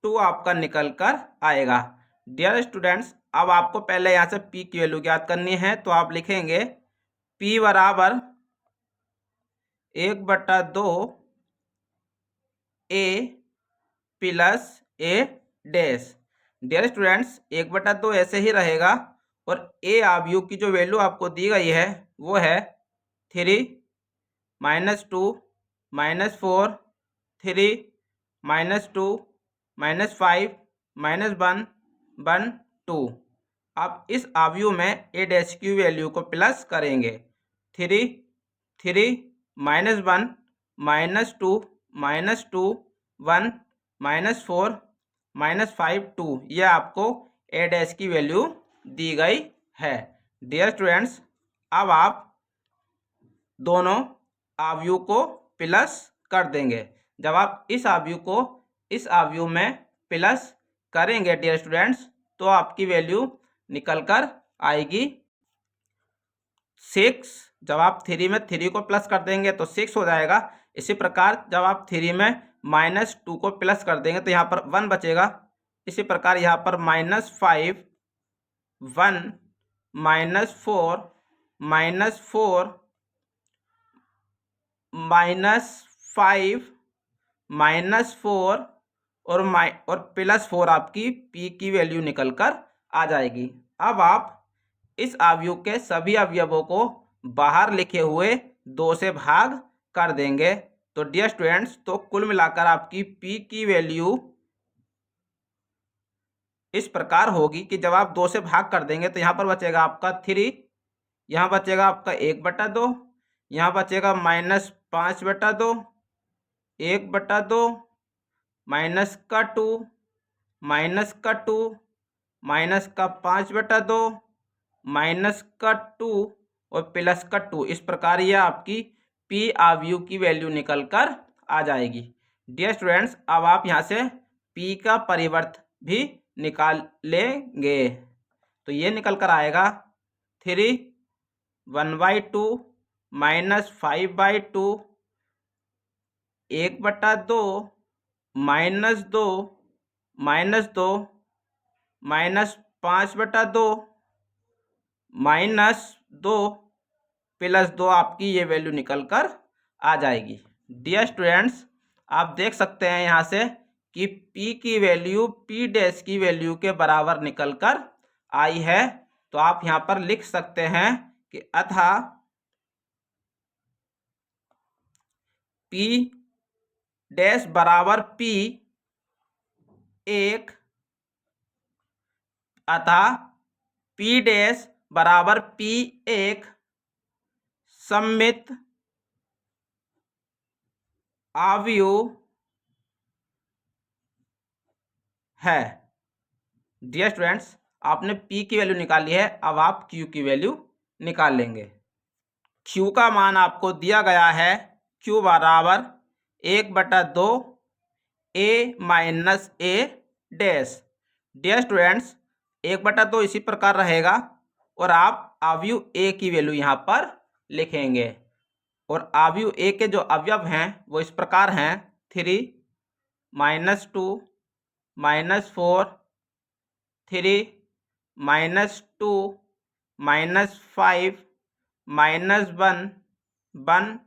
2 आपका निकल कर आएगा। डियर स्टूडेंट्स, अब आपको पहले यहाँ से P की वैल्यू ज्ञात करनी है तो आप लिखेंगे P बराबर 1/2 A plus A dash. Dear students, 1/2 ऐसे ही रहेगा और A आव्यूह की जो वैल्यू आपको दी गई है वो है 3 -2 -4 3 -2 -5 -1 1 2। अब इस अवयव में ए डैश की वैल्यू को प्लस करेंगे। 3 3 -1 -2 -2 1 -4 -5 2। ये आपको ए डैश की वैल्यू दी गई है। डियर स्टूडेंट्स, अब आप दोनों अवयव को प्लस कर देंगे। जब आप इस अवयव को इस अवयव में प्लस करेंगे डियर स्टूडेंट्स, तो आपकी वैल्यू निकल कर आएगी 6। जब आप 3 में 3 को प्लस कर देंगे तो 6 हो जाएगा। इसी प्रकार जब आप 3 में -2 को प्लस कर देंगे तो यहाँ पर 1 बचेगा। इसी प्रकार यहाँ पर -5 1 -4 -4 -5 -4 और +4 आपकी p की वैल्यू निकल कर आ जाएगी। अब आप इस अवयव के सभी अवयवों को बाहर लिखे हुए 2 से भाग कर देंगे। तो डियर स्टूडेंट्स, तो कुल मिलाकर आपकी p की वैल्यू इस प्रकार होगी कि जब आप 2 से भाग कर देंगे तो यहाँ पर बचेगा आपका 3, यहाँ बचेगा आपका 1/2, यहाँ बचेगा -5/2, 1/2, -2, -2, -5/2, -2 और +2। इस प्रकार ये आपकी p अवयव की वैल्यू निकल कर आ जाएगी। डियर स्टूडेंट्स, अब आप यहाँ से p का परिवर्त भी निकाल लेंगे। तो ये निकल कर आएगा 3 1/2 -5/2 1/2 -2 -2 -5/2 -2 +2 आपकी ये वैल्यू निकल कर आ जाएगी। डियर स्टूडेंट्स, आप देख सकते हैं यहाँ से कि p की वैल्यू p डैश की वैल्यू के बराबर निकल कर आई है। तो आप यहाँ पर लिख सकते हैं कि अतः p डैश बराबर p 1 अतः p डैश बराबर p 1 सममित अवयव है। डियर स्टूडेंट्स, आपने p की वैल्यू निकाली है, अब आप q की वैल्यू निकाल लेंगे। q का मान आपको दिया गया है q बराबर 1/2 a minus a dash. Dear students, 1/2 इसी प्रकार रहेगा और आप अवयव a की वैल्यू यहाँ पर लिखेंगे। और अवयव a के जो अवयव हैं वो इस प्रकार हैं 3 -2 -4 3 -2 -5 -1 1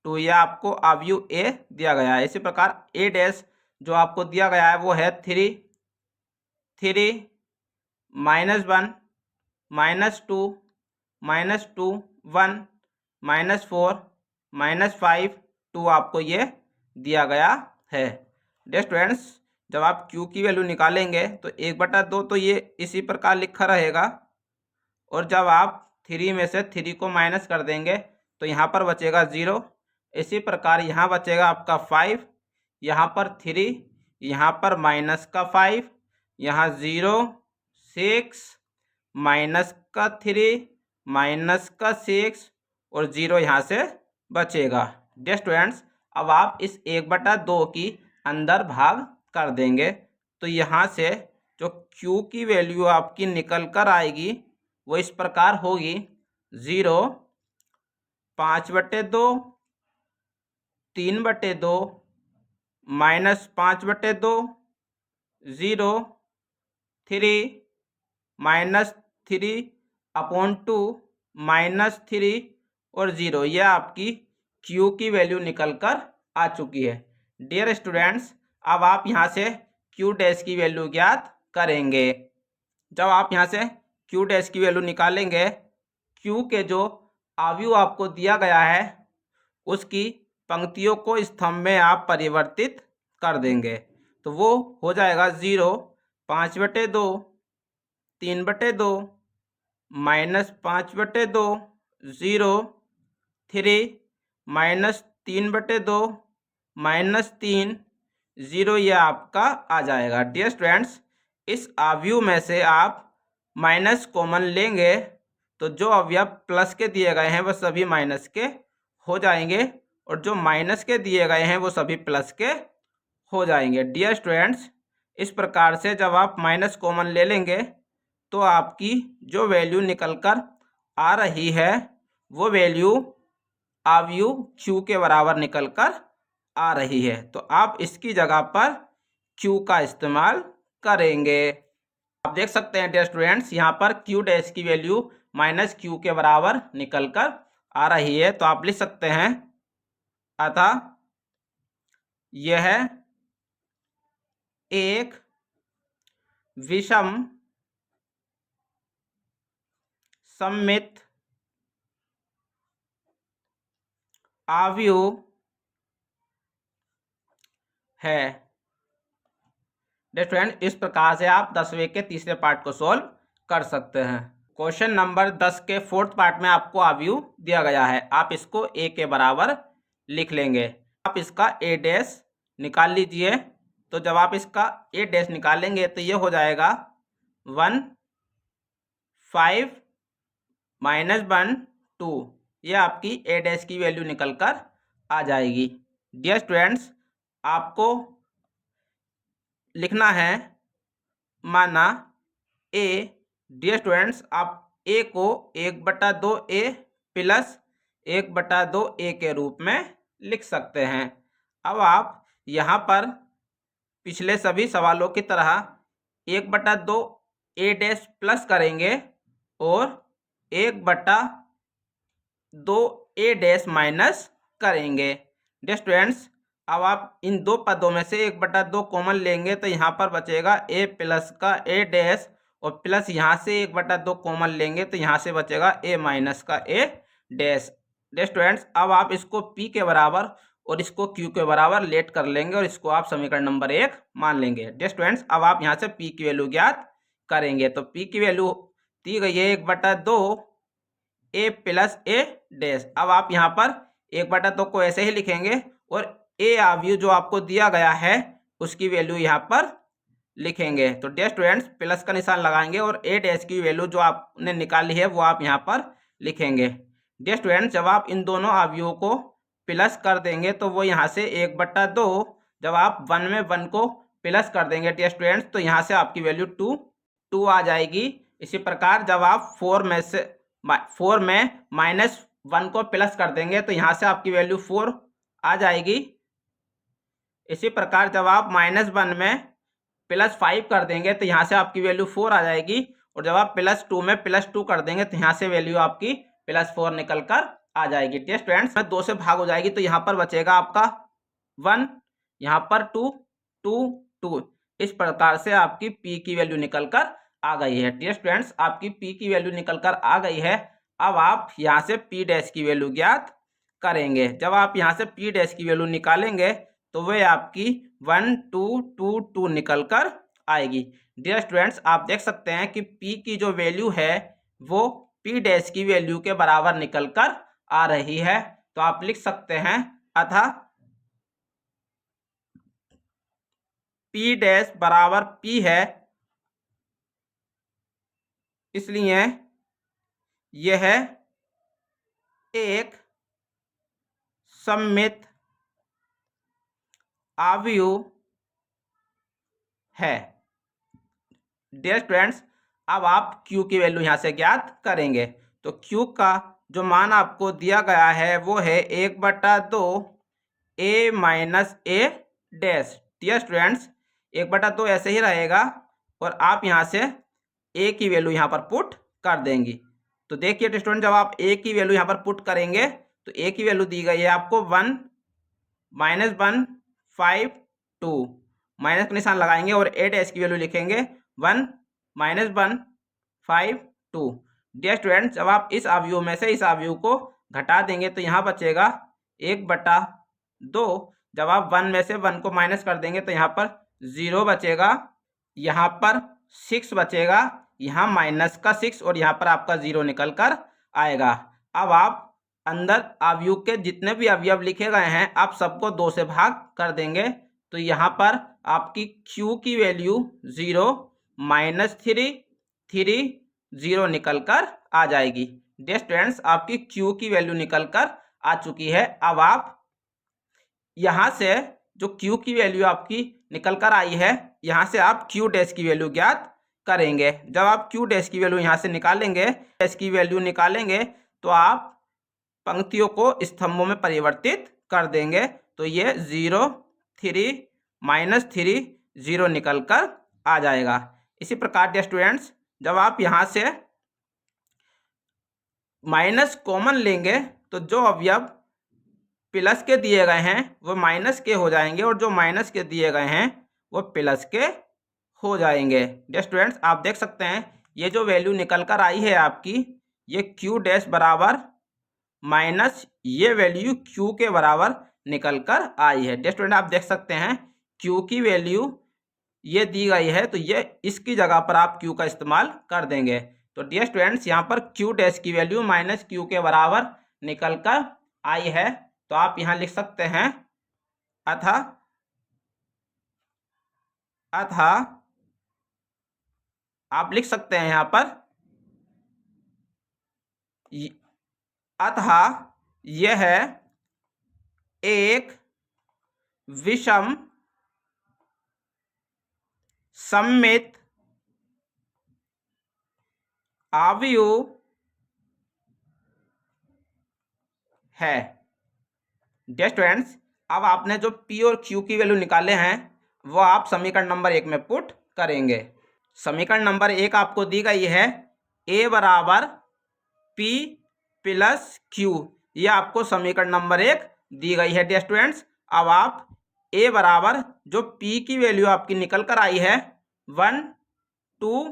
2। यह आपको अवयव a दिया गया है। इसी प्रकार a डैश जो आपको दिया गया है वो है 3 -1 -2 -2 1 -4 -5 2 आपको ये दिया गया है। डियर स्टूडेंट्स, जब आप q की वैल्यू निकालेंगे तो 1/2 तो ये इसी प्रकार लिखा रहेगा और जब आप 3 में से 3 को माइनस कर देंगे तो यहाँ पर बचेगा 0। इसी प्रकार यहाँ बचेगा आपका 5, यहाँ पर 3, यहाँ पर -5, यहाँ 0 6 -3 -6 और 0 यहाँ से बचेगा। डियर स्टूडेंट्स, अब आप इस 1/2 की अंदर भाग कर देंगे तो यहाँ से जो q की वैल्यू आपकी निकल कर आएगी वो इस प्रकार होगी 0 5/2 3/2 -5/2 0 3 -3/2 -3 और 0। यह आपकी q की वैल्यू निकल कर आ चुकी है। डियर स्टूडेंट्स, अब आप यहाँ से q डैश की वैल्यू ज्ञात करेंगे। जब आप यहाँ से q डैश की वैल्यू निकालेंगे, q के जो अवयव आपको दिया गया है उसकी पंक्तियों को स्तंभ में आप परिवर्तित कर देंगे। तो वो हो जाएगा 0, 5/2, 3/2, -5/2, 0, 3, -3/2, -3, 0 ये आपका आ जाएगा। डियर स्टूडेंट्स, इस अवयव में से आप माइनस कॉमन लेंगे तो जो अवयव प्लस के दिए गए हैं वो सभी माइनस के हो जाएंगे और जो माइनस के दिए गए हैं वो सभी प्लस के हो जाएंगे। डियर स्टूडेंट्स, इस प्रकार से जब आप माइनस कॉमन ले लेंगे तो आपकी जो वैल्यू निकल कर आ रही है वो वैल्यू अवयव Q के बराबर निकल कर आ रही है। तो आप इसकी जगह पर Q का इस्तेमाल करेंगे। आप देख सकते हैं डियर स्टूडेंट्स, यहाँ पर Q डैश की वैल्यू -Q के बराबर निकल कर आ रही है। तो आप लिख सकते हैं अतः यह एक विषम सममित अवयव है। स्टूडेंट, इस प्रकार से आप 10वें के तीसरे पार्ट को सॉल्व कर सकते हैं। क्वेश्चन नंबर 10 के फोर्थ पार्ट में आपको अवयव दिया गया है। आप इसको a के बराबर लिख लेंगे। आप इसका a डैश निकाल लीजिए। तो जब आप इसका a डैश निकालेंगे तो ये हो जाएगा 1, 5, -1, 2। ये आपकी a डैश की वैल्यू निकल कर आ जाएगी। डियर स्टूडेंट्स, आपको लिखना है माना a। डियर स्टूडेंट्स, आप a को 1/2a प्लस 1/2a के रूप में लिख सकते हैं। अब आप यहाँ पर पिछले सभी सवालों की तरह 1/2a डैश प्लस करेंगे और 1/2a डैश माइनस करेंगे। डियर स्टूडेंट्स, अब आप इन दो पदों में से 1/2 कॉमन लेंगे तो यहाँ पर बचेगा a प्लस का a डैश और प्लस यहाँ से 1/2 कॉमन लेंगे तो यहाँ से बचेगा a माइनस का a डैश। डियर स्टूडेंट्स, अब आप इसको p के बराबर और इसको q के बराबर लेट कर लेंगे और इसको आप समीकरण नंबर 1 मान लेंगे। डियर स्टूडेंट्स, अब आप यहाँ से p की वैल्यू ज्ञात करेंगे। तो p की वैल्यू दी गई है 1/2 a प्लस a डैश। अब आप यहाँ पर 1/2 को ऐसे ही लिखेंगे और a अवयव जो आपको दिया गया है उसकी वैल्यू यहाँ पर लिखेंगे। तो डियर स्टूडेंट्स, प्लस का निशान लगाएंगे और a डैश की वैल्यू जो आपने निकाली है वो आप यहाँ पर लिखेंगे। डियर स्टूडेंट्स, जब आप इन दोनों अवयवों को प्लस कर देंगे तो वो यहाँ से 1/2, जब आप 1 में 1 को प्लस कर देंगे डियर स्टूडेंट्स तो यहाँ से आपकी वैल्यू 2 आ जाएगी। इसी प्रकार जब आप 4 में -1 को प्लस कर देंगे तो यहाँ से आपकी वैल्यू 4 आ जाएगी। इसी प्रकार जब आप -1 में +5 कर देंगे तो यहाँ से आपकी वैल्यू 4 आ जाएगी और जब आप +2 में +2 कर देंगे तो यहाँ से वैल्यू आपकी +4 निकल कर आ जाएगी। डियर स्टूडेंट्स, 2 से भाग हो जाएगी तो यहाँ पर बचेगा आपका 1, यहाँ पर 2, 2, 2। इस प्रकार से आपकी p की वैल्यू निकल कर आ गई है। डियर स्टूडेंट्स, आपकी p की वैल्यू निकल कर आ गई है। अब आप यहाँ से p डैश की वैल्यू ज्ञात करेंगे। जब आप यहाँ से p डैश की वैल्यू निकालेंगे तो वह आपकी 1, 2, 2, 2 निकल कर आएगी। डियर स्टूडेंट्स, आप देख सकते हैं कि p की जो वैल्यू है वो p डैश की वैल्यू के बराबर निकल कर आ रही है। तो आप लिख सकते हैं अतः p डैश बराबर p है, इसलिए यह एक सममित अवयव है। डियर स्टूडेंट्स, अब आप q की वैल्यू यहाँ से ज्ञात करेंगे। तो q का जो मान आपको दिया गया है वो है 1/2 a minus a dash. Dear students, 1/2 ऐसे ही रहेगा और आप यहाँ से a की वैल्यू यहाँ पर पुट कर देंगी। तो देखिए स्टूडेंट, जब आप a की वैल्यू यहाँ पर पुट करेंगे तो a की वैल्यू दी गई है आपको 1, -1, 5, 2। माइनस का निशान लगाएंगे और a डैश की वैल्यू लिखेंगे 1, -1, 5, 2। डियर स्टूडेंट्स, जब आप इस अवयव में से इस अवयव को घटा देंगे तो यहाँ बचेगा 1/2। जब आप 1 में से 1 को माइनस कर देंगे तो यहाँ पर 0 बचेगा, यहाँ पर 6 बचेगा, यहाँ -6 और यहाँ पर आपका 0 निकल कर आएगा। अब आप अंदर अवयव के जितने भी अवयव लिखे गए हैं आप सबको 2 से भाग कर देंगे, तो यहाँ पर आपकी Q की वैल्यू 0 -3 3 0 निकल कर आ जाएगी। डियर स्टूडेंट्स, आपकी Q की वैल्यू निकल कर आ चुकी है। अब आप यहाँ से जो Q की वैल्यू आपकी निकल कर आई है, यहाँ से आप Q डैश की वैल्यू ज्ञात करेंगे। जब आप Q डैश की वैल्यू यहाँ से निकालेंगे, डैश की वैल्यू निकालेंगे, तो आप पंक्तियों को स्तंभों में परिवर्तित कर देंगे। तो ये 0 3 -3 0 निकल कर आ जाएगा। इसी प्रकार डियर स्टूडेंट्स, जब आप यहाँ से माइनस कॉमन लेंगे तो जो अवयव प्लस के दिए गए हैं वो माइनस के हो जाएंगे और जो माइनस के दिए गए हैं वो प्लस के हो जाएंगे। डियर स्टूडेंट्स, आप देख सकते हैं ये जो वैल्यू निकल कर आई है आपकी, ये Q डैश बराबर माइनस ये वैल्यू Q के बराबर निकल कर आई है। डियर स्टूडेंट, आप देख सकते हैं Q की वैल्यू ये दी गई है, तो ये इसकी जगह पर आप Q का इस्तेमाल कर देंगे। तो डियर स्टूडेंट्स, यहाँ पर Q डैश की वैल्यू -Q के बराबर निकल कर आई है। तो आप यहाँ लिख सकते हैं अतः आप लिख सकते हैं यहाँ पर अतः यह एक विषम सममित अवयव है। डियर स्टूडेंट्स, अब आपने जो P और Q की वैल्यू निकाले हैं वो आप समीकरण नंबर 1 में पुट करेंगे। समीकरण नंबर 1 आपको दी गई है A बराबर P प्लस Q, ये आपको समीकरण नंबर 1 दी गई है। डियर स्टूडेंट्स, अब आप A बराबर जो P की वैल्यू आपकी निकल कर आई है 1 2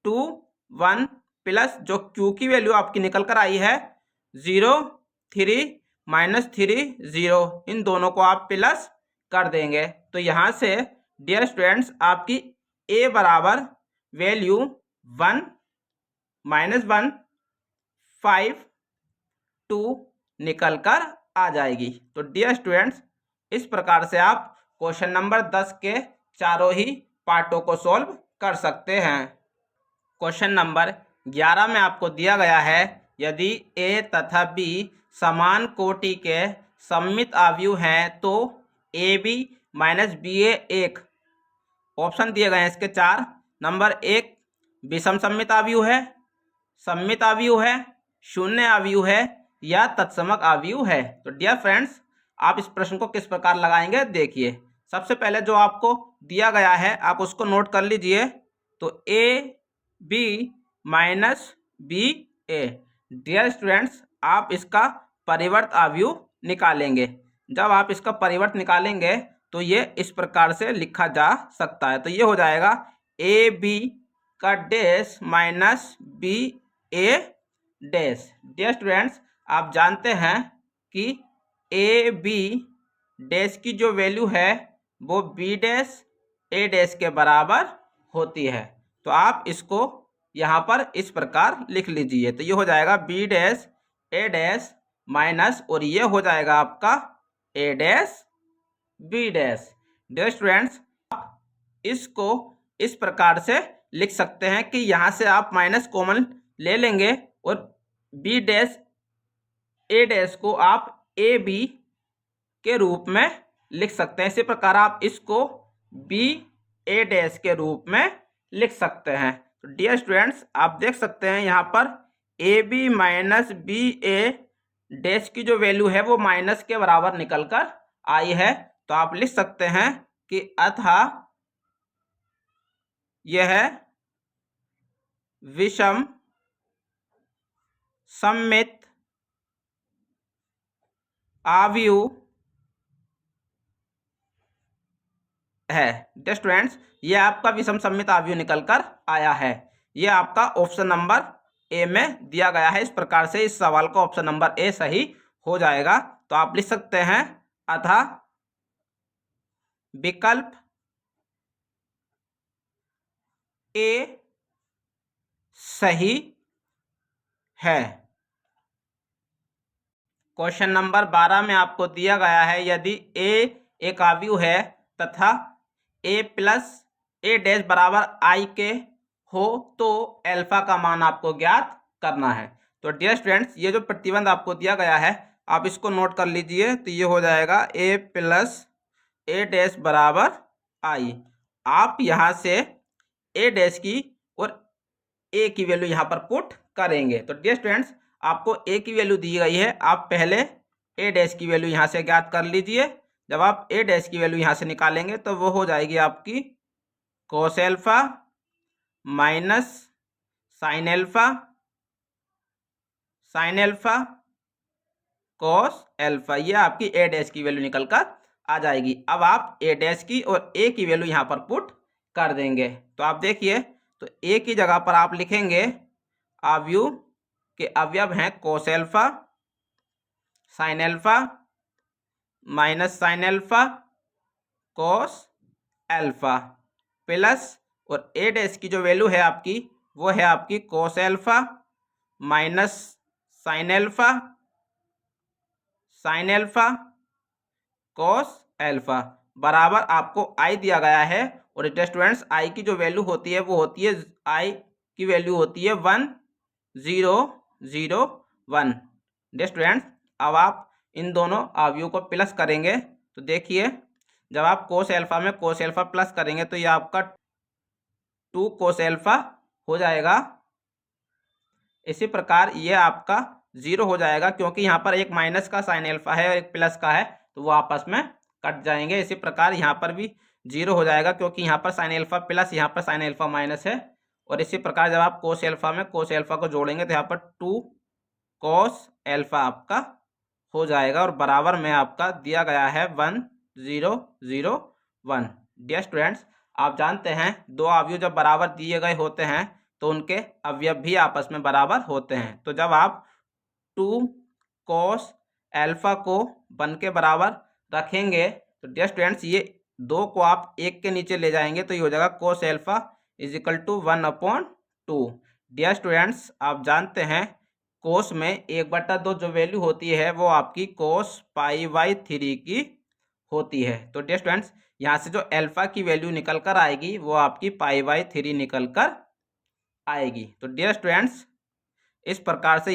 2 1 प्लस जो Q की वैल्यू आपकी निकल कर आई है 0 3 -3 0, इन दोनों को आप प्लस कर देंगे। तो यहाँ से डियर स्टूडेंट्स आपकी A बराबर वैल्यू 1 -1 5 2 निकल कर आ जाएगी। तो डियर स्टूडेंट्स, इस प्रकार से आप क्वेश्चन नंबर 10 के चारों ही पार्टों को सॉल्व कर सकते हैं। क्वेश्चन नंबर 11 में आपको दिया गया है यदि A तथा B समान कोटि के सममित अवयव हैं तो AB माइनस BA एक ऑप्शन दिए गए हैं इसके 4। नंबर 1 विषम सममित अवयव है, सममित अवयव है, शून्य अवयव है या तत्समक अवयव है। तो डियर फ्रेंड्स, आप इस प्रश्न को किस प्रकार लगाएंगे देखिए। सबसे पहले जो आपको दिया गया है आप उसको नोट कर लीजिए। तो AB minus BA, dear students, आप इसका परिवर्त अवयव निकालेंगे। जब आप इसका परिवर्त निकालेंगे तो ये इस प्रकार से लिखा जा सकता है। तो ये हो जाएगा AB का dash minus BA dash. Dear students, आप जानते हैं कि AB डैश की जो वैल्यू है वो B डैश A डैश के बराबर होती है। तो आप इसको यहाँ पर इस प्रकार लिख लीजिए। तो ये हो जाएगा B dash A dash minus, और ये हो जाएगा आपका A dash B dash. Dear students, आप इसको इस प्रकार से लिख सकते हैं कि यहाँ से आप माइनस कॉमन ले लेंगे और B डैश A डैश को आप AB के रूप में लिख सकते हैं। इसी प्रकार आप इसको B A डैश के रूप में लिख सकते हैं। तो डियर स्टूडेंट्स, आप देख सकते हैं यहाँ पर AB माइनस BA डैश की जो वैल्यू है वो माइनस के बराबर निकल कर आई है। तो आप लिख सकते हैं कि अतः यह विषम सममित अवयव है। डियर स्टूडेंट्स, ये आपका विषम सममित अवयव निकल कर आया है। ये आपका ऑप्शन नंबर ए में दिया गया है। इस प्रकार से इस सवाल का ऑप्शन नंबर ए सही हो जाएगा। तो आप लिख सकते हैं अतः विकल्प ए सही है। क्वेश्चन नंबर 12 में आपको दिया गया है यदि ए एक अवयव है तथा ए प्लस ए डैश बराबर आई के हो तो अल्फा का मान आपको ज्ञात करना है। तो डियर स्टूडेंट्स, ये जो प्रतिबंध आपको दिया गया है आप इसको नोट कर लीजिए। तो ये हो जाएगा ए प्लस ए डैश बराबर आई। आप यहाँ से ए डैश की और ए की वैल्यू यहाँ पर पुट करेंगे। तो डियर स्टूडेंट्स, आपको ए की वैल्यू दी गई है, आप पहले ए डैश की वैल्यू यहाँ से ज्ञात कर लीजिए। जब आप ए डैश की वैल्यू यहाँ से निकालेंगे तो वो हो जाएगी आपकी कोस एल्फा माइनस साइन एल्फा कोस एल्फा, ये आपकी ए डैश की वैल्यू निकल कर आ जाएगी। अब आप ए डैश की और ए की वैल्यू यहाँ पर पुट कर देंगे। तो आप देखिए, तो ए की जगह पर आप लिखेंगे अवयव के अवयव हैं कोस alpha sine alpha minus sine alpha कोस एल्फा प्लस, और ए डैश की जो वैल्यू है आपकी वो है आपकी कोस एल्फा माइनस साइन एल्फा कोस एल्फा बराबर आपको आई दिया गया है। और स्टूडेंट्स, आई की जो वैल्यू होती है वो होती है, आई की वैल्यू होती है 1001। स्टूडेंट्स, अब आप इन दोनों अवयवों को प्लस करेंगे तो देखिए, जब आप कोस एल्फा में कोस एल्फा प्लस करेंगे तो ये आपका 2 कोस एल्फा हो जाएगा। इसी प्रकार ये आपका 0 हो जाएगा, क्योंकि यहाँ पर एक माइनस का साइन एल्फा है और एक प्लस का है तो वो आपस में कट जाएंगे। इसी प्रकार यहाँ पर भी 0 हो जाएगा, क्योंकि यहाँ पर साइन एल्फा प्लस, यहाँ पर साइन एल्फा माइनस है। और इसी प्रकार जब आप कोस एल्फा में कोस एल्फा को जोड़ेंगे तो यहाँ पर 2 कोस एल्फा आपका हो जाएगा और बराबर में आपका दिया गया है 1001। डियर स्टूडेंट्स, आप जानते हैं दो अवयव जब बराबर दिए गए होते हैं तो उनके अवयव भी आपस में बराबर होते हैं। तो जब आप 2 कोस एल्फा को 1 के बराबर रखेंगे तो डियर स्टूडेंट्स, ये 2 को आप 1 के नीचे ले जाएंगे तो ये हो जाएगा cos alpha is equal to 1/2। Dear students, आप जानते हैं कोस में 1/2 जो वैल्यू होती है वो आपकी कोस π/3 की होती है। तो डियर स्टूडेंट्स, यहाँ से जो एल्फा की वैल्यू निकल कर आएगी वो आपकी π/3 निकल कर आएगी। तो डियर स्टूडेंट्स, इस प्रकार से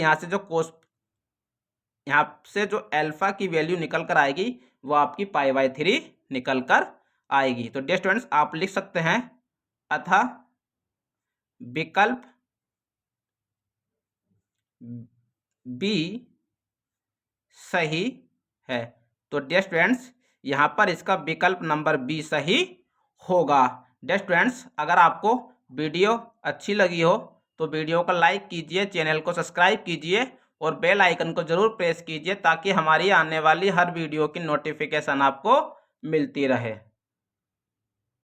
यहाँ से जो एल्फा की वैल्यू निकल कर आएगी वो आपकी π/3 निकल कर आएगी। तो डियर स्टूडेंट्स, आप लिख सकते हैं अतः विकल्प बी सही है। तो डियर स्टूडेंट्स, यहाँ पर इसका विकल्प नंबर बी सही होगा। डियर स्टूडेंट्स, अगर आपको वीडियो अच्छी लगी हो तो वीडियो को लाइक कीजिए, चैनल को सब्सक्राइब कीजिए और बेल आइकन को जरूर प्रेस कीजिए ताकि हमारी आने वाली हर वीडियो की नोटिफिकेशन आपको मिलती रहे।